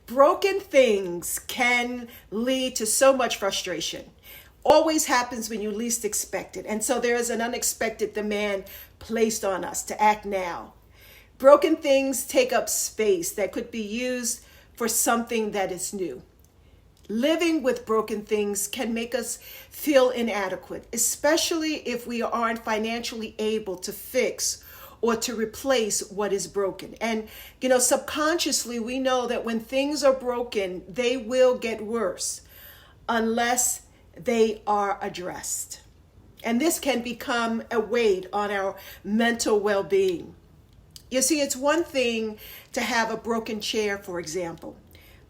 Broken things can lead to so much frustration. Always happens when you least expect it. And so there is an unexpected demand placed on us to act now. Broken things take up space that could be used for something that is new. Living with broken things can make us feel inadequate, especially if we aren't financially able to fix or to replace what is broken. And, subconsciously, we know that when things are broken, they will get worse unless they are addressed. And this can become a weight on our mental well-being. You see, it's one thing to have a broken chair, for example,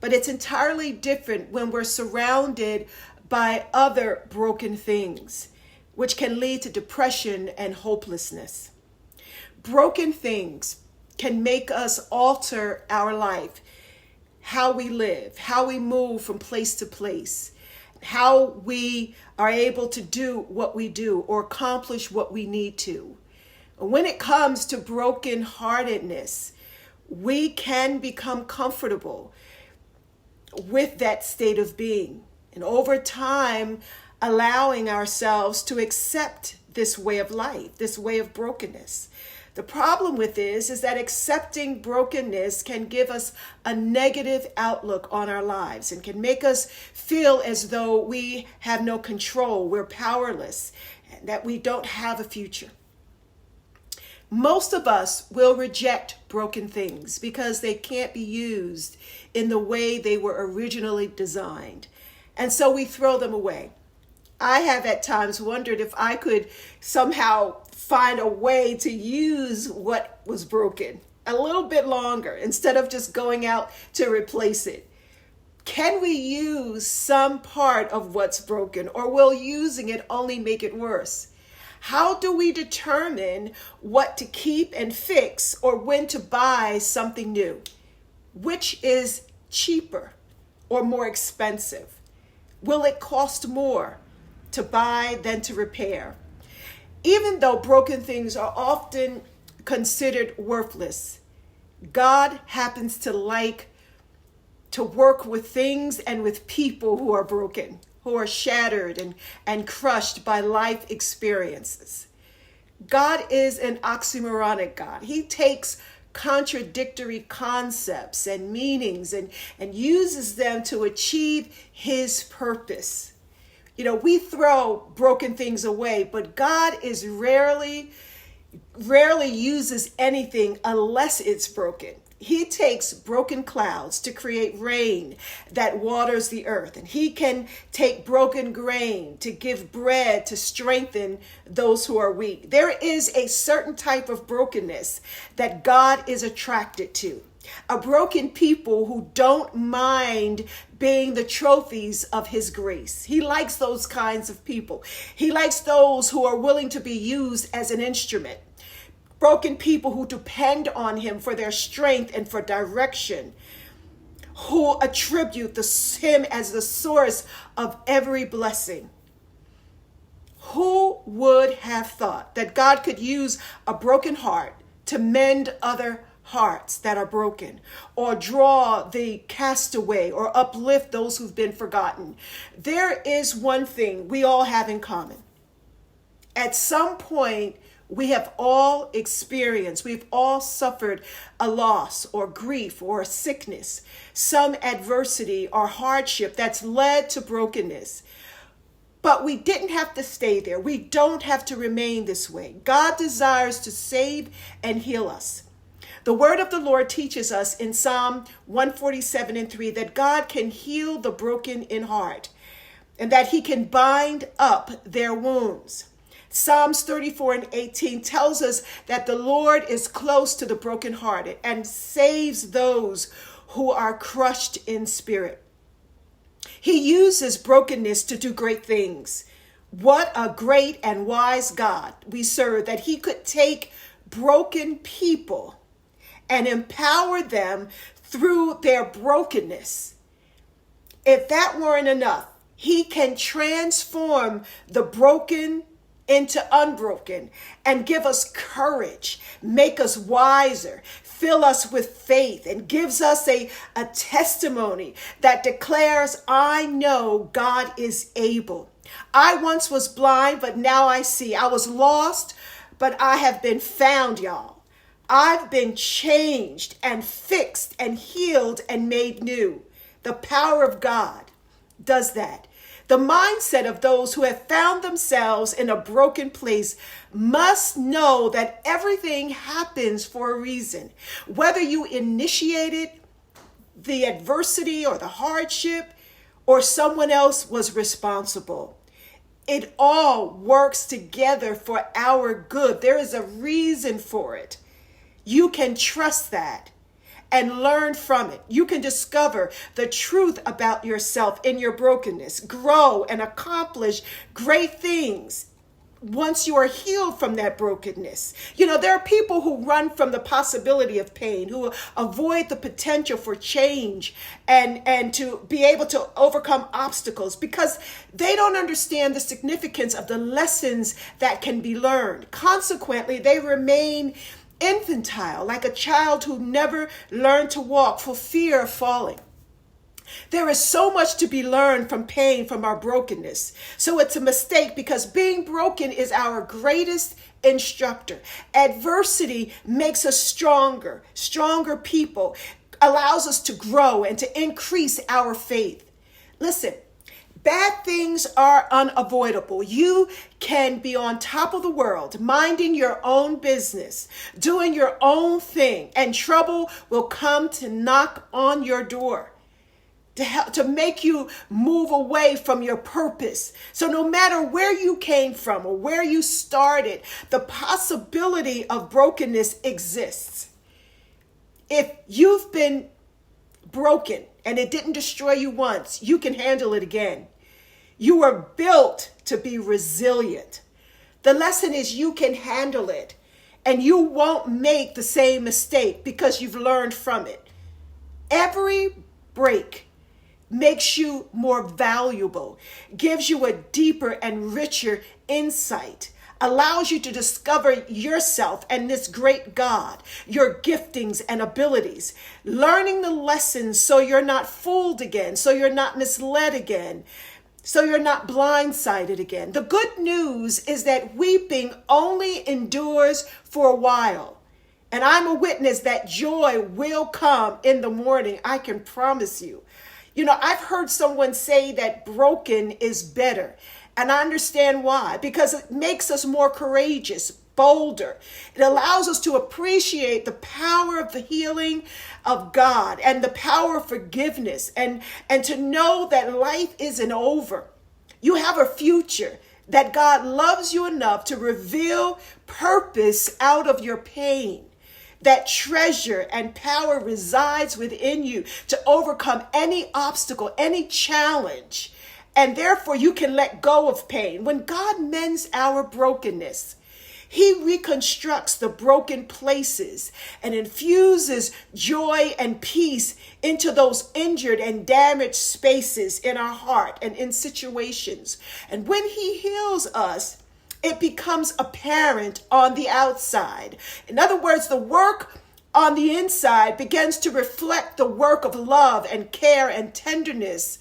but it's entirely different when we're surrounded by other broken things, which can lead to depression and hopelessness. Broken things can make us alter our life, how we live, how we move from place to place, how we are able to do what we do or accomplish what we need to. When it comes to brokenheartedness, we can become comfortable with that state of being. And over time, allowing ourselves to accept this way of life, this way of brokenness. The problem with this is that accepting brokenness can give us a negative outlook on our lives and can make us feel as though we have no control, we're powerless, and that we don't have a future. Most of us will reject broken things because they can't be used in the way they were originally designed. And so we throw them away. I have at times wondered if I could somehow find a way to use what was broken a little bit longer instead of just going out to replace it. Can we use some part of what's broken, or will using it only make it worse? How do we determine what to keep and fix or when to buy something new? Which is cheaper or more expensive? Will it cost more to buy than to repair? Even though broken things are often considered worthless, God happens to like to work with things and with people who are broken, who are shattered and crushed by life experiences. God is an oxymoronic God. He takes contradictory concepts and meanings and uses them to achieve his purpose. We throw broken things away, but God is rarely uses anything unless it's broken. He takes broken clouds to create rain that waters the earth. And he can take broken grain to give bread to strengthen those who are weak. There is a certain type of brokenness that God is attracted to. A broken people who don't mind being the trophies of his grace. He likes those kinds of people. He likes those who are willing to be used as an instrument. Broken people who depend on him for their strength and for direction, who attribute him as the source of every blessing. Who would have thought that God could use a broken heart to mend other hearts that are broken, or draw the castaway, or uplift those who've been forgotten? There is one thing we all have in common. At some point, we've all suffered a loss or grief or a sickness, some adversity or hardship that's led to brokenness. But we didn't have to stay there. We don't have to remain this way. God desires to save and heal us. The word of the Lord teaches us in Psalm 147:3 that God can heal the broken in heart and that he can bind up their wounds. Psalms 34:18 tells us that the Lord is close to the brokenhearted and saves those who are crushed in spirit. He uses brokenness to do great things. What a great and wise God we serve, that he could take broken people and empower them through their brokenness. If that weren't enough, he can transform the broken into unbroken and give us courage, make us wiser, fill us with faith and gives us a testimony that declares, I know God is able. I once was blind, but now I see. I was lost, but I have been found, y'all. I've been changed and fixed and healed and made new. The power of God does that. The mindset of those who have found themselves in a broken place must know that everything happens for a reason. Whether you initiated the adversity or the hardship, or someone else was responsible, it all works together for our good. There is a reason for it. You can trust that and learn from it. You can discover the truth about yourself in your brokenness, grow and accomplish great things once you are healed from that brokenness. You know, there are people who run from the possibility of pain, who avoid the potential for change and to be able to overcome obstacles because they don't understand the significance of the lessons that can be learned. Consequently, they remain infantile, like a child who never learned to walk for fear of falling. There is so much to be learned from pain, from our brokenness. So it's a mistake because being broken is our greatest instructor. Adversity makes us stronger people, allows us to grow and to increase our faith. Listen, bad things are unavoidable. You can be on top of the world, minding your own business, doing your own thing, and trouble will come to knock on your door to make you move away from your purpose. So no matter where you came from or where you started, the possibility of brokenness exists. If you've been broken and it didn't destroy you once, you can handle it again. You were built to be resilient. The lesson is you can handle it and you won't make the same mistake because you've learned from it. Every break makes you more valuable, gives you a deeper and richer insight, allows you to discover yourself and this great God, your giftings and abilities, learning the lessons so you're not fooled again, so you're not misled again, so you're not blindsided again. The good news is that weeping only endures for a while. And I'm a witness that joy will come in the morning. I can promise you. You know, I've heard someone say that broken is better. And I understand why. Because it makes us more courageous, bolder. It allows us to appreciate the power of the healing of God and the power of forgiveness and to know that life isn't over. You have a future, that God loves you enough to reveal purpose out of your pain. That treasure and power resides within you to overcome any obstacle, any challenge. And therefore you can let go of pain. When God mends our brokenness, He reconstructs the broken places and infuses joy and peace into those injured and damaged spaces in our heart and in situations. And when He heals us, it becomes apparent on the outside. In other words, the work on the inside begins to reflect the work of love and care and tenderness,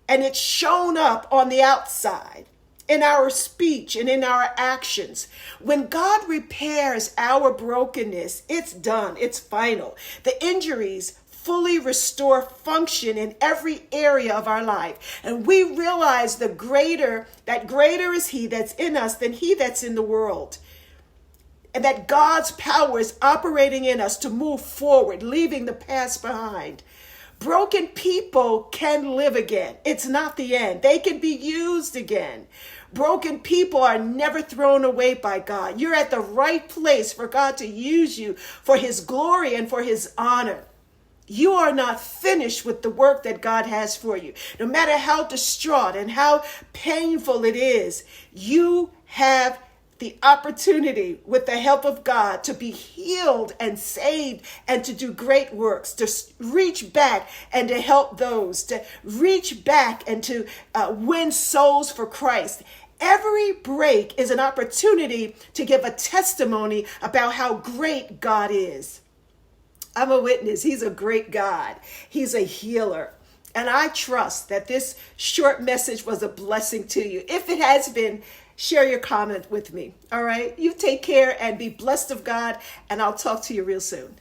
and it's shown up on the outside in our speech and in our actions. When God repairs our brokenness, it's done. It's final. The injuries fully restore function in every area of our life. And we realize that greater is He that's in us than he that's in the world. And that God's power is operating in us to move forward, leaving the past behind. Broken people can live again. It's not the end. They can be used again. Broken people are never thrown away by God. You're at the right place for God to use you for His glory and for His honor. You are not finished with the work that God has for you. No matter how distraught and how painful it is, you have the opportunity with the help of God to be healed and saved and to do great works, to reach back and to help those, to reach back and to win souls for Christ. Every break is an opportunity to give a testimony about how great God is. I'm a witness. He's a great God. He's a healer. And I trust that this short message was a blessing to you. If it has been, share your comment with me. All right. You take care and be blessed of God. And I'll talk to you real soon.